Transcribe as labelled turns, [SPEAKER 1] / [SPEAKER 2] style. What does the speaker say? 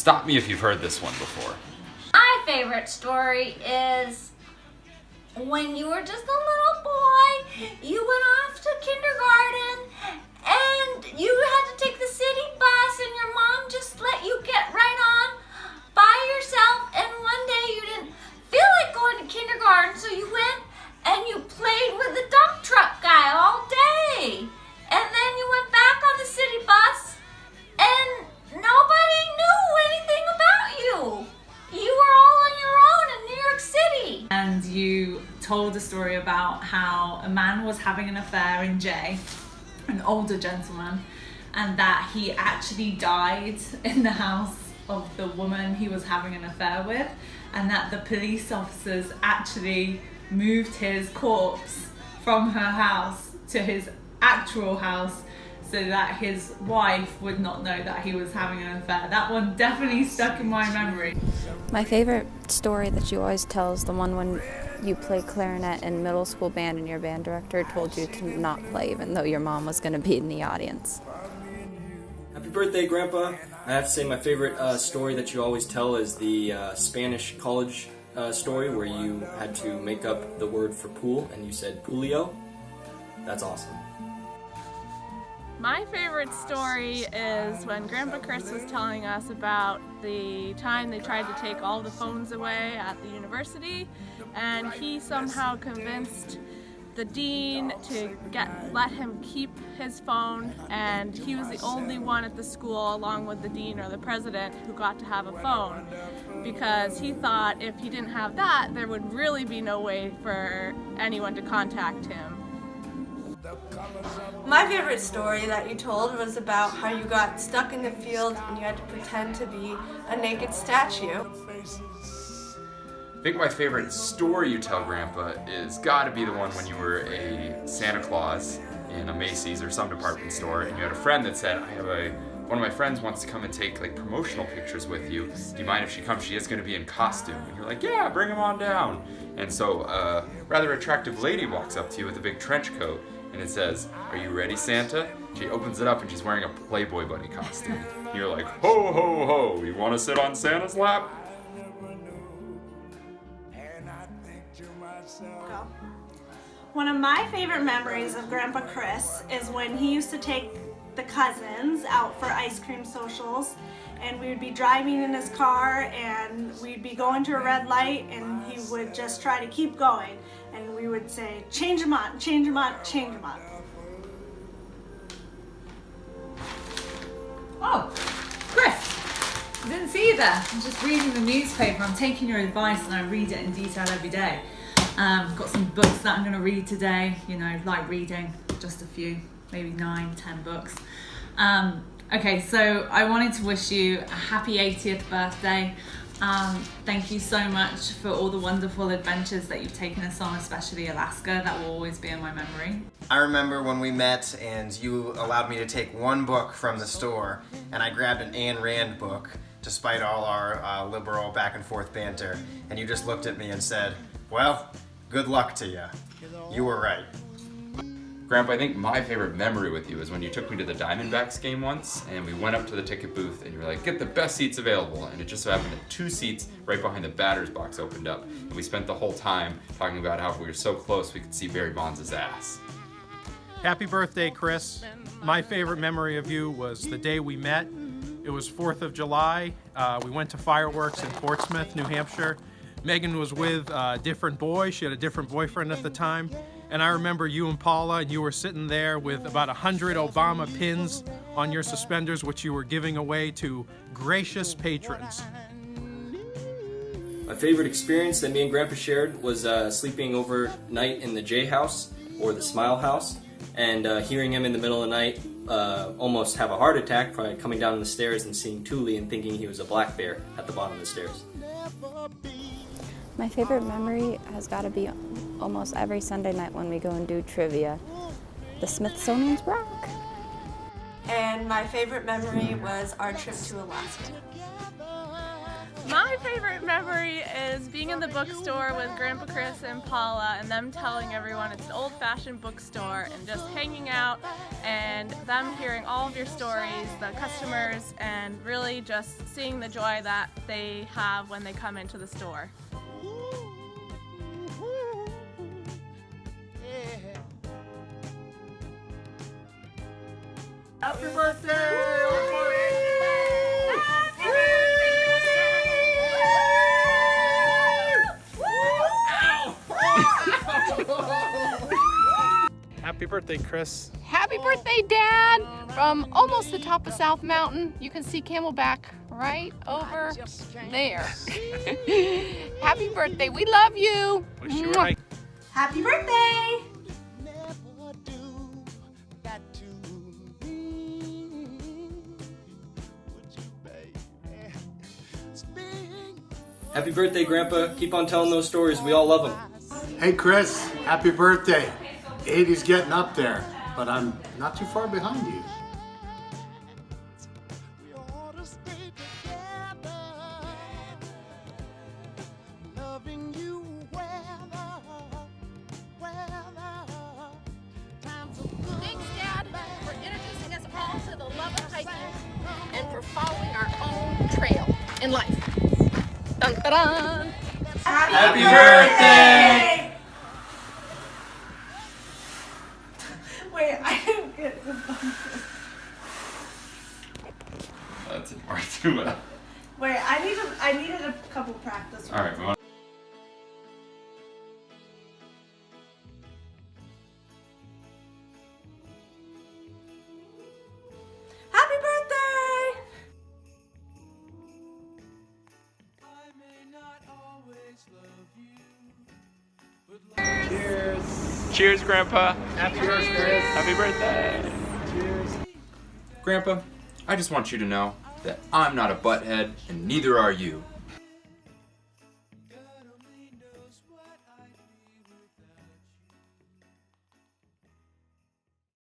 [SPEAKER 1] Stop me if you've heard this one before.
[SPEAKER 2] My favorite story is when you were just a little boy, you went off to kindergarten and you had to take the city bus and your mom just let you get right on by yourself, and one day you didn't feel like going to kindergarten, so you went and you played with the dump truck guy all day, and then you went back on the city bus and nobody knew anything about you. You were all on your own in New York City.
[SPEAKER 3] And you told a story about how a man was having an affair in Jay, an older gentleman, and that he actually died in the house of the woman he was having an affair with, and that the police officers actually moved his corpse from her house to his actual house so that his wife would not know that he was having an affair. That one definitely stuck in my memory.
[SPEAKER 4] My favorite story that you always tell is the one when you played clarinet in middle school band and your band director told you to not play even though your mom was going to be in the audience.
[SPEAKER 5] Happy birthday, Grandpa. I have to say my favorite story that you always tell is the Spanish college story where you had to make up the word for pool and you said Julio. That's awesome.
[SPEAKER 6] My favorite story is when Grandpa Chris was telling us about the time they tried to take all the phones away at the university, and he somehow convinced the dean to let him keep his phone, and he was the only one at the school, along with the dean or the president, who got to have a phone, because he thought if he didn't have that, there would really be no way for anyone to contact him.
[SPEAKER 7] My favorite story that you told was about how you got stuck in the field and you had to pretend to be a naked statue.
[SPEAKER 1] I think my favorite story you tell, Grandpa, is gotta be the one when you were a Santa Claus in a Macy's or some department store, and you had a friend that said, one of my friends wants to come and take like promotional pictures with you. Do you mind if she comes? She is gonna be in costume. And you're like, yeah, bring him on down. And so a rather attractive lady walks up to you with a big trench coat, and it says, "Are you ready, Santa?" She opens it up and she's wearing a Playboy Bunny costume. You're like, ho, ho, ho, you wanna sit on Santa's lap?
[SPEAKER 8] One of my favorite memories of Grandpa Chris is when he used to take the cousins out for ice cream socials, and we would be driving in his car and we'd be going to a red light and he would just try to keep going, and we would say, change them on, change them on, change them on.
[SPEAKER 3] Oh, Chris, I didn't see you there. I'm just reading the newspaper. I'm taking your advice and I read it in detail every day. Got some books that I'm going to read today, like reading, just a few, maybe 9, 10 books. Okay, so I wanted to wish you a happy 80th birthday. Thank you so much for all the wonderful adventures that you've taken us on, especially Alaska. That will always be in my memory.
[SPEAKER 9] I remember when we met and you allowed me to take one book from the store, and I grabbed an Ayn Rand book despite all our liberal back and forth banter, and you just looked at me and said, well, good luck to you. You were right.
[SPEAKER 1] Grandpa, I think my favorite memory with you is when you took me to the Diamondbacks game once, and we went up to the ticket booth, and you were like, get the best seats available, and it just so happened that 2 seats right behind the batter's box opened up, and we spent the whole time talking about how we were so close we could see Barry Bonds' ass.
[SPEAKER 10] Happy birthday, Chris. My favorite memory of you was the day we met. It was 4th of July. We went to fireworks in Portsmouth, New Hampshire. Megan was with a different boy. She had a different boyfriend at the time. And I remember you and Paula, and you were sitting there with about 100 Obama pins on your suspenders, which you were giving away to gracious patrons.
[SPEAKER 5] My favorite experience that me and Grandpa shared was sleeping overnight in the J House, or the Smile House, and hearing him in the middle of the night almost have a heart attack by coming down the stairs and seeing Thule and thinking he was a black bear at the bottom of the stairs.
[SPEAKER 4] My favorite memory has got to be almost every Sunday night when we go and do trivia. The Smithsonian's rock.
[SPEAKER 7] And my favorite memory was our trip to Alaska.
[SPEAKER 6] My favorite memory is being in the bookstore with Grandpa Chris and Paula and them telling everyone it's an old-fashioned bookstore and just hanging out and them hearing all of your stories, the customers, and really just seeing the joy that they have when they come into the store.
[SPEAKER 10] Happy birthday! Happy birthday, Chris.
[SPEAKER 11] Happy birthday, Dad! From almost the top of South Mountain, you can see Camelback right over there. Happy birthday, we love you!
[SPEAKER 10] Wish you were right.
[SPEAKER 8] Happy birthday!
[SPEAKER 5] Happy birthday, Grandpa. Keep on telling those stories. We all love them.
[SPEAKER 12] Hey Chris, happy birthday. 80's getting up there, but I'm not too far behind you.
[SPEAKER 11] Thanks, Dad, for introducing us all to the love of hiking and for following our own trail in life. Dun, dun, dun.
[SPEAKER 1] Happy birthday!
[SPEAKER 8] Wait, I didn't get the
[SPEAKER 1] That's in part two.
[SPEAKER 8] Wait, I needed a couple practice.
[SPEAKER 1] All right, we want.
[SPEAKER 7] Happy birthday!
[SPEAKER 1] Cheers, Grandpa.
[SPEAKER 12] Happy birthday, Chris.
[SPEAKER 1] Happy birthday.
[SPEAKER 12] Cheers.
[SPEAKER 1] Grandpa, I just want you to know that I'm not a butthead, and neither are you.